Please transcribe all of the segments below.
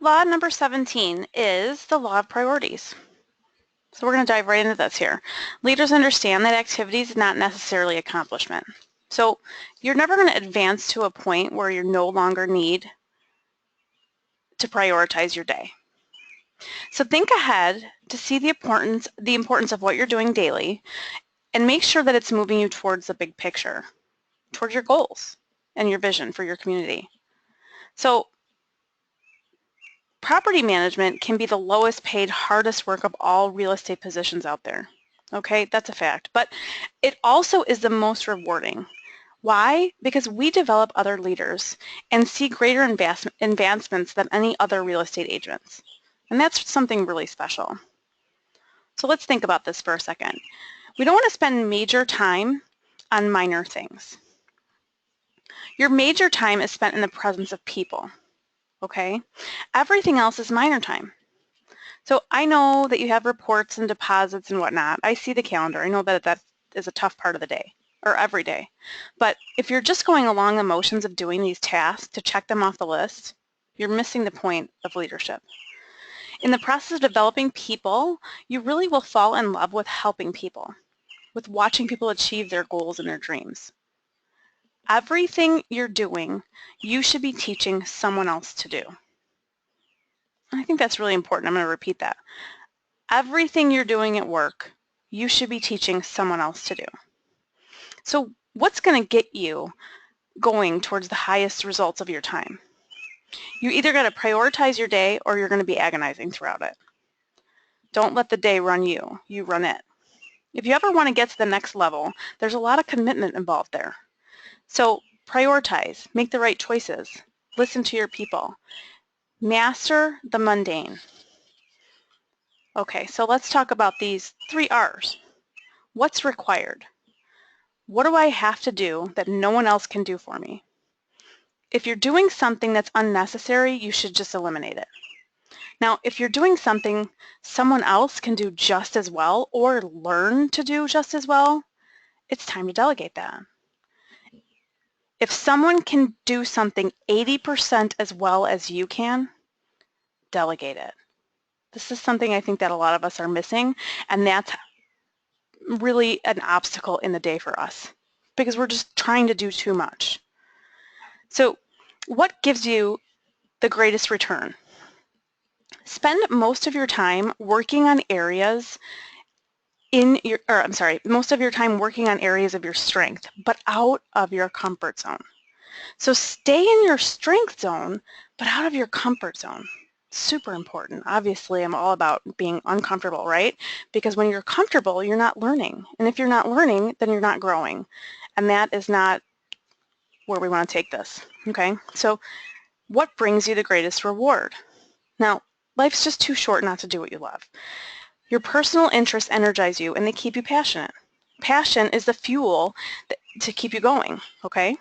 Law number 17 is the law of priorities. So we're going to dive right into this here. Leaders understand that activity is not necessarily accomplishment. So you're never going to advance to a point where you no longer need to prioritize your day. So think ahead to see the importance of what you're doing daily and make sure that it's moving you towards the big picture, towards your goals and your vision for your community. So property management can be the lowest paid, hardest work of all real estate positions out there. Okay, that's a fact. But it also is the most rewarding. Why? Because we develop other leaders and see greater advancements than any other real estate agents. And that's something really special. So let's think about this for a second. We don't want to spend major time on minor things. Your major time is spent in the presence of people. Okay? Everything else is minor time. So I know that you have reports and deposits and whatnot. I see the calendar. I know that that is a tough part of the day or every day. But if you're just going along the motions of doing these tasks to check them off the list, you're missing the point of leadership. In the process of developing people, you really will fall in love with helping people, with watching people achieve their goals and their dreams. Everything you're doing, you should be teaching someone else to do. I think that's really important. I'm going to repeat that. Everything you're doing at work, you should be teaching someone else to do. So what's going to get you going towards the highest results of your time? You either got to prioritize your day or you're going to be agonizing throughout it. Don't let the day run you. You run it. If you ever want to get to the next level, there's a lot of commitment involved there. So prioritize, make the right choices, listen to your people, master the mundane. Okay, so let's talk about these 3 R's. What's required? What do I have to do that no one else can do for me? If you're doing something that's unnecessary, you should just eliminate it. Now, if you're doing something someone else can do just as well or learn to do just as well, it's time to delegate that. If someone can do something 80% as well as you can, delegate it. This is something I think that a lot of us are missing, and that's really an obstacle in the day for us because we're just trying to do too much. So what gives you the greatest return? Spend most of your time working on areas most of your time working on areas of your strength, but out of your comfort zone. So stay in your strength zone, but out of your comfort zone. Super important. Obviously, I'm all about being uncomfortable, right? Because when you're comfortable, you're not learning. And if you're not learning, then you're not growing. And that is not where we want to take this, okay? So what brings you the greatest reward? Now, life's just too short not to do what you love. Your personal interests energize you and they keep you passionate. Passion is the fuel to keep you going, okay?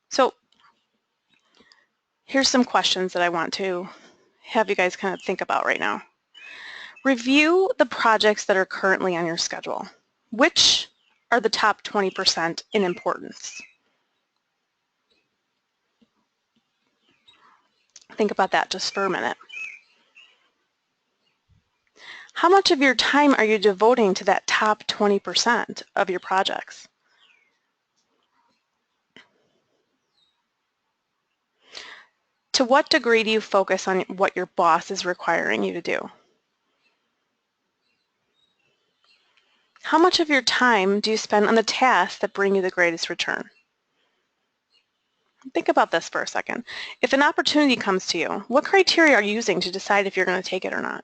So here's some questions that I want to have you guys kind of think about right now. Review the projects that are currently on your schedule. Which are the top 20% in importance? Think about that just for a minute. How much of your time are you devoting to that top 20% of your projects? To what degree do you focus on what your boss is requiring you to do? How much of your time do you spend on the tasks that bring you the greatest return? Think about this for a second. If an opportunity comes to you, what criteria are you using to decide if you're going to take it or not?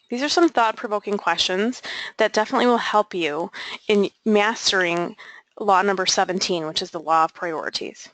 These are some thought-provoking questions that definitely will help you in mastering law number 17, which is the law of priorities.